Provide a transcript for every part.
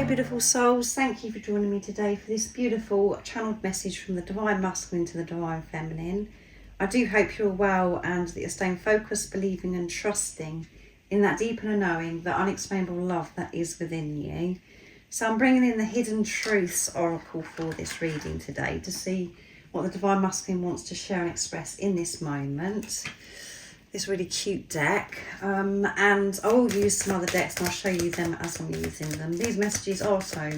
beautiful souls, thank you for joining me today for this beautiful channeled message from the Divine Masculine to the Divine Feminine. I do hope you're well and that you're staying focused, believing and trusting in that deeper knowing, that unexplainable love that is within you. So I'm bringing in the Hidden Truths Oracle for this reading today to see what the Divine Masculine wants to share and express in this moment. This really cute deck, and I will use some other decks and I'll show you them as I'm using them. These messages are so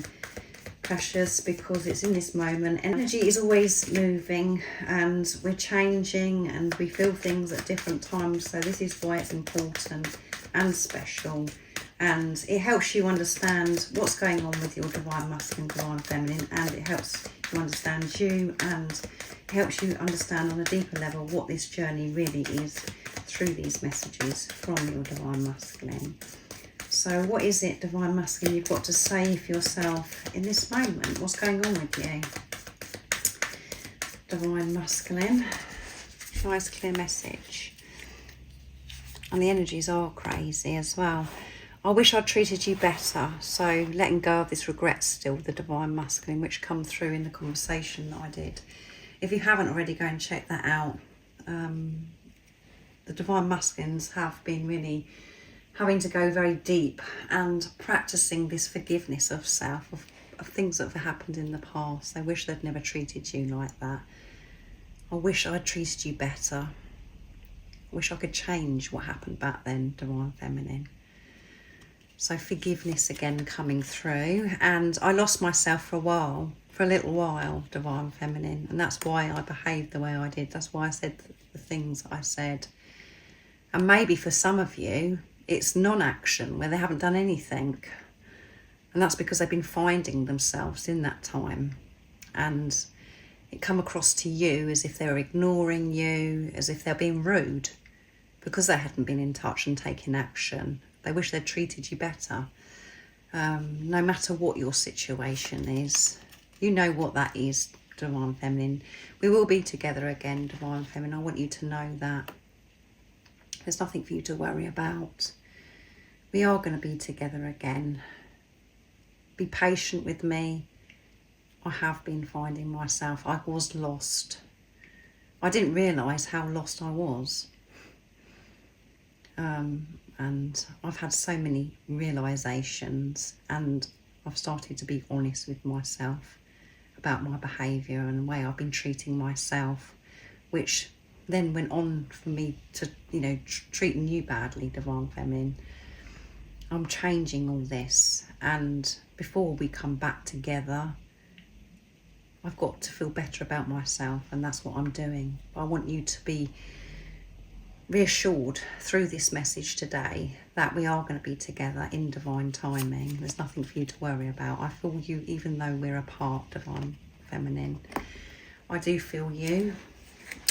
precious because it's in this moment. Energy is always moving and we're changing and we feel things at different times, so this is why it's important and special, and it helps you understand what's going on with your Divine Masculine, Divine Feminine, and it helps you understand you, and it helps you understand on a deeper level what this journey really is through these messages from your Divine Masculine. So what is it, Divine Masculine, you've got to say for yourself in this moment? What's going on with you? Divine Masculine, nice clear message. And the energies are crazy as well. I wish I'd treated you better. So letting go of this regret still, the Divine Masculine, which come through in the conversation that I did. If you haven't already, go and check that out. The Divine Masculines have been really having to go very deep and practicing this forgiveness of self, of things that have happened in the past. They wish they'd never treated you like that. I wish I'd treated you better. I wish I could change what happened back then, Divine Feminine. So forgiveness again coming through. And I lost myself for a little while, Divine Feminine. And that's why I behaved the way I did. That's why I said the things I said. And maybe for some of you, it's non-action where they haven't done anything. And that's because they've been finding themselves in that time. And it come across to you as if they're ignoring you, as if they're being rude because they hadn't been in touch and taken action. They wish they'd treated you better. No matter what your situation is, you know what that is, Divine Feminine. We will be together again, Divine Feminine. I want you to know that. There's nothing for you to worry about. We are going to be together again. Be patient with me. I have been finding myself. I was lost. I didn't realise how lost I was. And I've had so many realisations, and I've started to be honest with myself about my behaviour and the way I've been treating myself, which then went on for me to, treating you badly, Divine Feminine. I'm changing all this, and before we come back together, I've got to feel better about myself, and that's what I'm doing. I want you to be reassured through this message today that we are going to be together in divine timing. There's nothing for you to worry about. I feel you even though we're apart, Divine Feminine. I do feel you.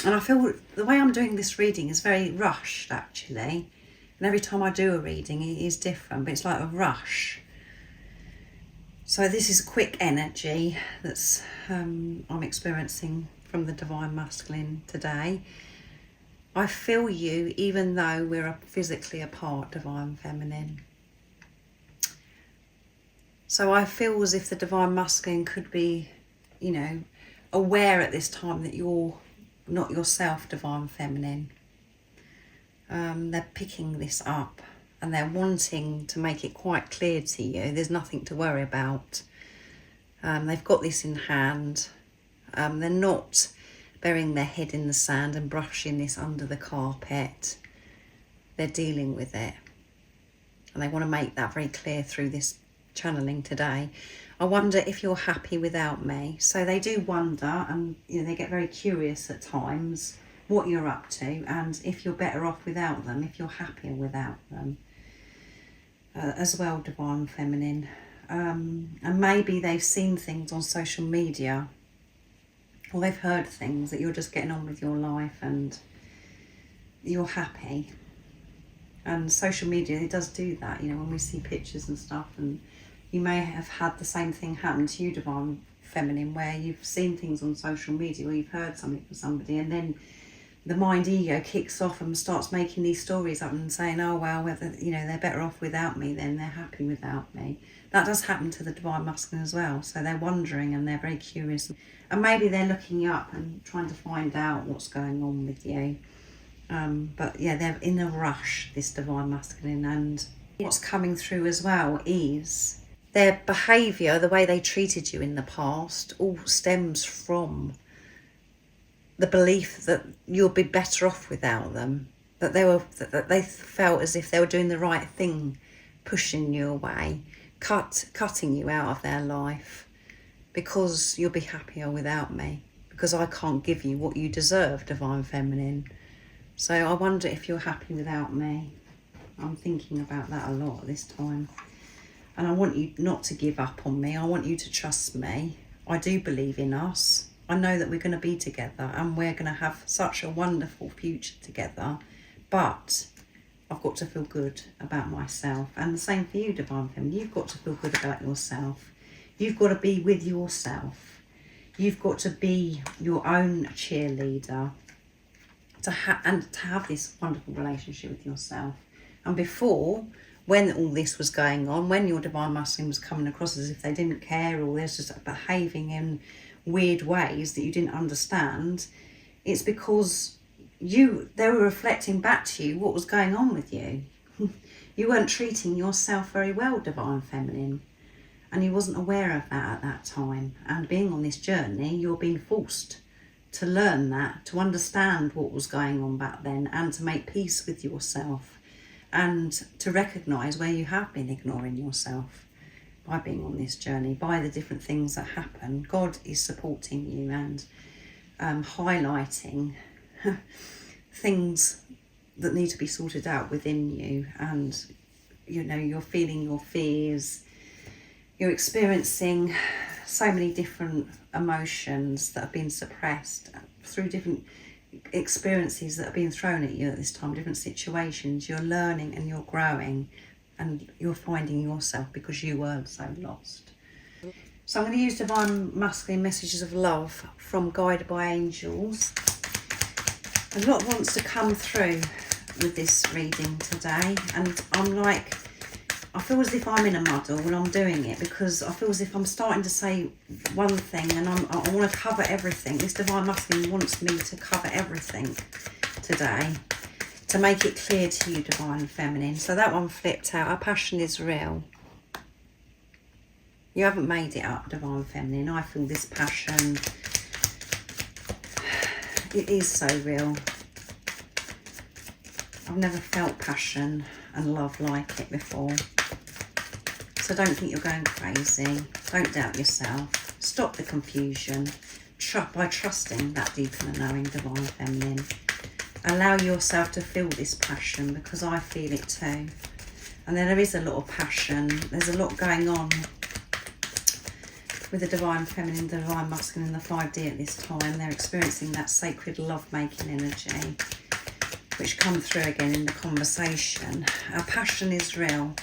And I feel the way I'm doing this reading is very rushed, actually. And every time I do a reading, it is different, but it's like a rush. So this is a quick energy that's I'm experiencing from the Divine Masculine today. I feel you even though we're physically apart, Divine Feminine. So I feel as if the Divine Masculine could be, aware at this time that you're not yourself, Divine Feminine. They're picking this up and they're wanting to make it quite clear to you there's nothing to worry about. They've got this in hand. They're not burying their head in the sand and brushing this under the carpet. They're dealing with it. And they want to make that very clear through this channeling today. I wonder if you're happy without me. So they do wonder, and they get very curious at times what you're up to, and if you're better off without them, if you're happier without them. As well, Divine Feminine. And maybe they've seen things on social media, or they've heard things that you're just getting on with your life and you're happy. And social media, it does do that, when we see pictures and stuff, and you may have had the same thing happen to you, Divine Feminine, where you've seen things on social media or you've heard something from somebody, and then the mind ego kicks off and starts making these stories up and saying, oh well, whether, you know, they're better off without me, then they're happy without me. That does happen to the divine masculine as well. So they're wondering and they're very curious, and maybe they're looking up and trying to find out what's going on with you. But yeah, they're in a rush, this divine masculine, and what's coming through as well is their behaviour, the way they treated you in the past, all stems from the belief that you'll be better off without them, that they felt as if they were doing the right thing, pushing you away, cutting you out of their life, because you'll be happier without me, because I can't give you what you deserve, divine feminine. So I wonder if you're happy without me. I'm thinking about that a lot this time. And I want you not to give up on me. I want you to trust me. I do believe in us. I know that we're going to be together and we're going to have such a wonderful future together. But I've got to feel good about myself. And the same for you, divine feminine. You've got to feel good about yourself. You've got to be with yourself. You've got to be your own cheerleader to have this wonderful relationship with yourself. And before, when all this was going on, when your divine masculine was coming across as if they didn't care, or they're just behaving in weird ways that you didn't understand, it's because they were reflecting back to you what was going on with you. You weren't treating yourself very well, divine feminine, and you wasn't aware of that at that time. And being on this journey, you're being forced to learn that, to understand what was going on back then, and to make peace with yourself, and to recognise where you have been ignoring yourself. By being on this journey, by the different things that happen, God is supporting you and highlighting things that need to be sorted out within you. And you know, you're feeling your fears, you're experiencing so many different emotions that have been suppressed through different experiences that have been thrown at you at this time, different situations. You're learning and you're growing, and you're finding yourself because you were so lost. So I'm going to use divine masculine messages of love from Guided by Angels. A lot wants to come through with this reading today, and I feel as if I'm in a muddle when I'm doing it, because I feel as if I'm starting to say one thing and I want to cover everything. This divine masculine wants me to cover everything today, to make it clear to you, divine feminine. So that one flipped out. Our passion is real. You haven't made it up, divine feminine. I feel this passion. It is so real. I've never felt passion and love like it before. So don't think you're going crazy. Don't doubt yourself. Stop the confusion by trusting that deep and knowing divine feminine. Allow yourself to feel this passion, because I feel it too. And then there is a lot of passion. There's a lot going on with the divine feminine, the divine masculine, and the 5D at this time. They're experiencing that sacred love-making energy, which come through again in the conversation. Our passion is real.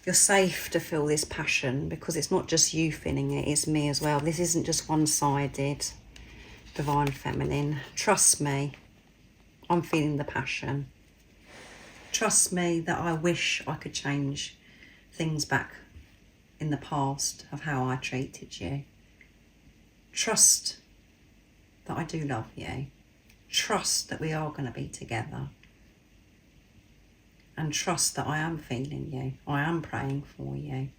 You're safe to feel this passion, because it's not just you feeling it, it's me as well. This isn't just one-sided. Divine feminine, trust me, I'm feeling the passion. Trust me that I wish I could change things back in the past of how I treated you. Trust that I do love you. Trust that we are going to be together. And trust that I am feeling you. I am praying for you.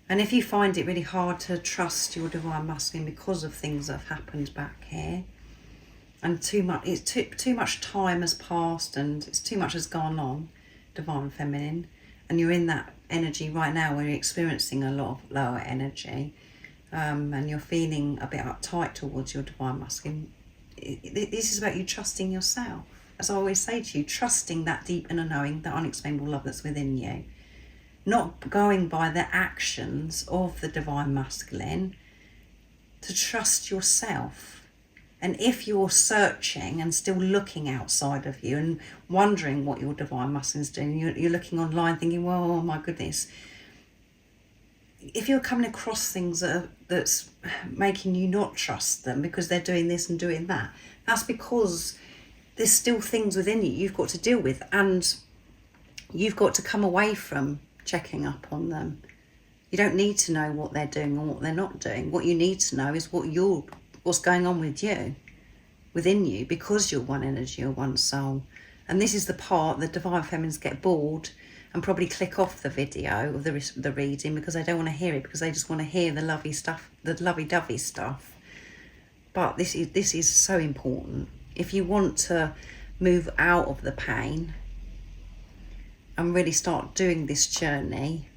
And if you find it really hard to trust your divine masculine because of things that have happened back here, and too much time has passed and it's too much has gone on, divine feminine, and you're in that energy right now where you're experiencing a lot of lower energy, and you're feeling a bit uptight towards your divine masculine, this is about you trusting yourself. As I always say to you, trusting that deep inner knowing, that unexplainable love that's within you. Not going by the actions of the divine masculine, to trust yourself. And if you're searching and still looking outside of you and wondering what your divine masculine is doing, you're looking online thinking, well, oh my goodness. If you're coming across things that's making you not trust them because they're doing this and doing that, That's because there's still things within you you've got to deal with, and you've got to come away from checking up on them. You don't need to know what they're doing or what they're not doing. What you need to know is what's going on with you, within you, because you're one energy or one soul. And this is the part that divine feminines get bored and probably click off the video of the reading, because they don't want to hear it, because they just want to hear the lovey stuff, the lovey-dovey stuff. But this is so important. If you want to move out of the pain and really start doing this journey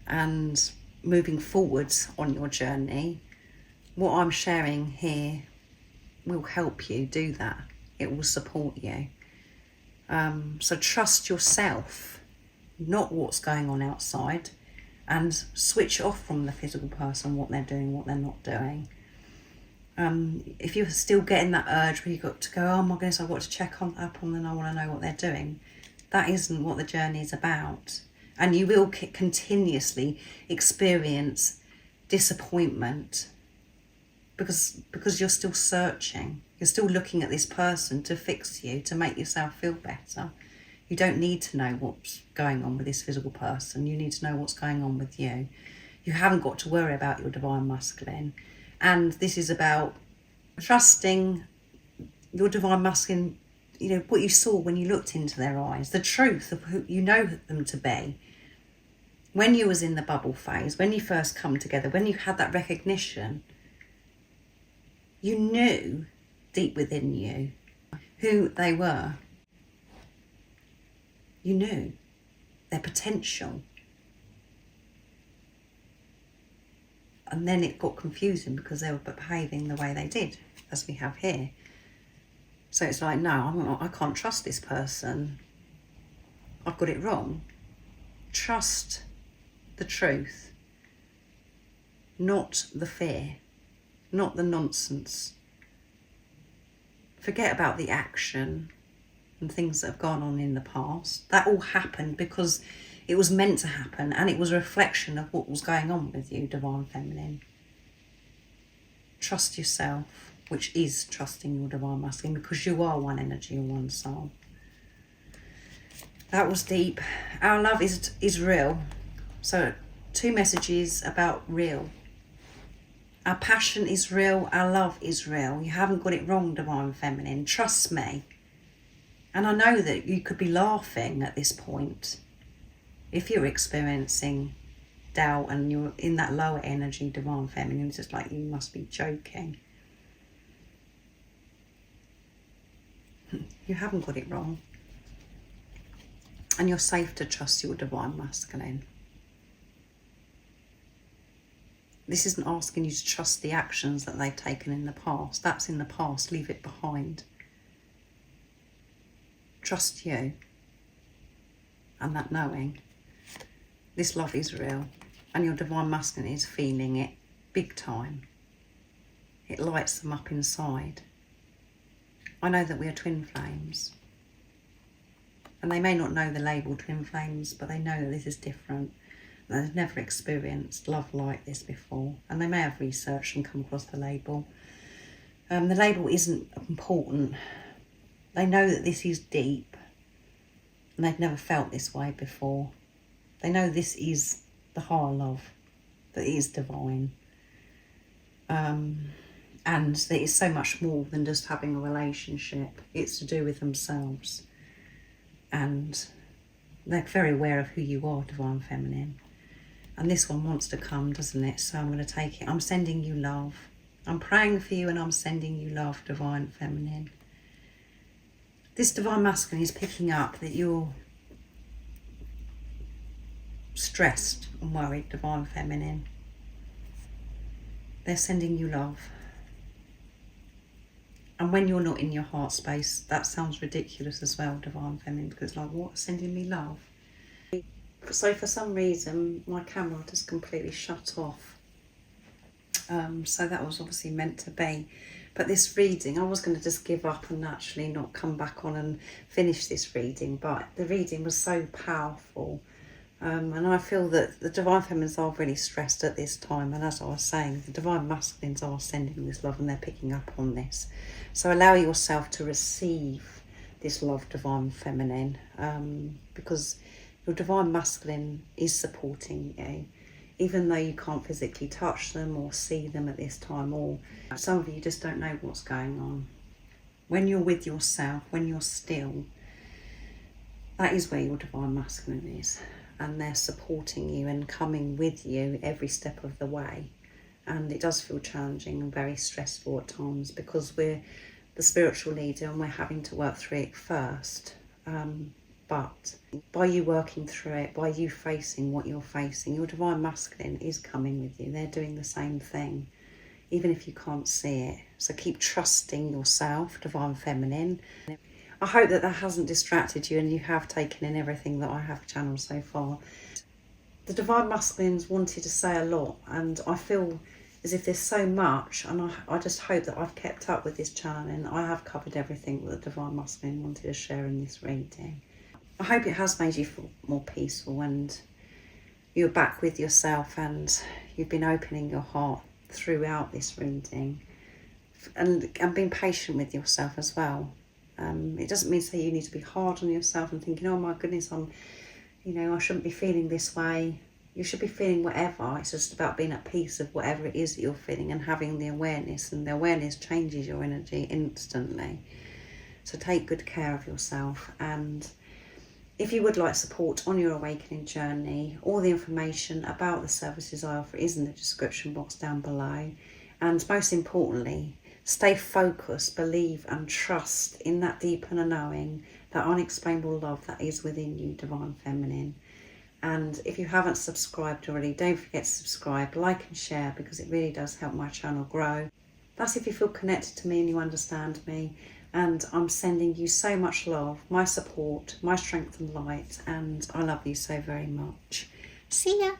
and moving forwards on your journey, what I'm sharing here will help you do that. It will support you. So trust yourself, not what's going on outside, and switch off from the physical person, what they're doing, what they're not doing. If you're still getting that urge where you've got to go, oh my goodness, I've got to check up on them, I want to know what they're doing, that isn't what the journey is about. And you will continuously experience disappointment because you're still searching. You're still looking at this person to fix you, to make yourself feel better. You don't need to know what's going on with this physical person. You need to know what's going on with you. You haven't got to worry about your divine masculine. And this is about trusting your divine masculine, you know, what you saw when you looked into their eyes, the truth of who you know them to be. When you was in the bubble phase, when you first come together, when you had that recognition, you knew deep within you who they were. You knew their potential. And then it got confusing because they were behaving the way they did, as we have here. So it's like, no, I can't trust this person. I've got it wrong. Trust the truth, not the fear, not the nonsense. Forget about the action and things that have gone on in the past. That all happened because it was meant to happen, and it was a reflection of what was going on with you, divine feminine. Trust yourself, which is trusting your divine masculine, because you are one energy or one soul. That was deep. Our love is real. So 2 messages about real. Our passion is real. Our love is real. You haven't got it wrong, divine feminine. Trust me. And I know that you could be laughing at this point if you're experiencing doubt and you're in that lower energy, divine feminine. It's just like, you must be joking. You haven't got it wrong. And you're safe to trust your divine masculine. This isn't asking you to trust the actions that they've taken in the past. That's in the past. Leave it behind. Trust you. And that knowing. This love is real. And your divine masculine is feeling it big time. It lights them up inside. I know that we are twin flames. And they may not know the label twin flames, but they know that this is different. They've never experienced love like this before. And they may have researched and come across the label. The label isn't important. They know that this is deep. And they've never felt this way before. They know this is the higher love that is divine. And that it's so much more than just having a relationship. It's to do with themselves. And they're very aware of who you are, divine feminine. And this one wants to come, doesn't it? So I'm going to take it. I'm sending you love. I'm praying for you and I'm sending you love, divine feminine. This divine masculine is picking up that you're stressed and worried, divine feminine. They're sending you love. And when you're not in your heart space, that sounds ridiculous as well, divine feminine, because it's like, what, sending me love? So for some reason, my camera just completely shut off. So that was obviously meant to be. But this reading, I was going to just give up and actually not come back on and finish this reading. But the reading was so powerful And I feel that the Divine Feminines are really stressed at this time, and as I was saying, the Divine Masculines are sending this love and they're picking up on this. So allow yourself to receive this love, Divine Feminine, because your Divine Masculine is supporting you, even though you can't physically touch them or see them at this time, or some of you just don't know what's going on. When you're with yourself, when you're still, that is where your Divine Masculine is, and they're supporting you and coming with you every step of the way. And it does feel challenging and very stressful at times because we're the spiritual leader and we're having to work through it first. But by you working through it, by you facing what you're facing, your Divine Masculine is coming with you. They're doing the same thing, even if you can't see it. So keep trusting yourself, Divine Feminine. I hope that hasn't distracted you and you have taken in everything that I have channeled so far. The Divine Masculines wanted to say a lot, and I feel as if there's so much, and I just hope that I've kept up with this channeling. I have covered everything that the Divine Masculine wanted to share in this reading. I hope it has made you feel more peaceful and you're back with yourself and you've been opening your heart throughout this reading and being patient with yourself as well. It doesn't mean to say you need to be hard on yourself and thinking, oh my goodness, I shouldn't be feeling this way. You should be feeling whatever. It's just about being at peace of whatever it is that you're feeling and having the awareness, and the awareness changes your energy instantly. So take good care of yourself, and if you would like support on your awakening journey, all the information about the services I offer is in the description box down below. And most importantly, stay focused, believe and trust in that deep inner knowing, that unexplainable love that is within you, Divine Feminine. And if you haven't subscribed already, don't forget to subscribe, like and share, because it really does help my channel grow. That's if you feel connected to me and you understand me. And I'm sending you so much love, my support, my strength and light, and I love you so very much. See ya!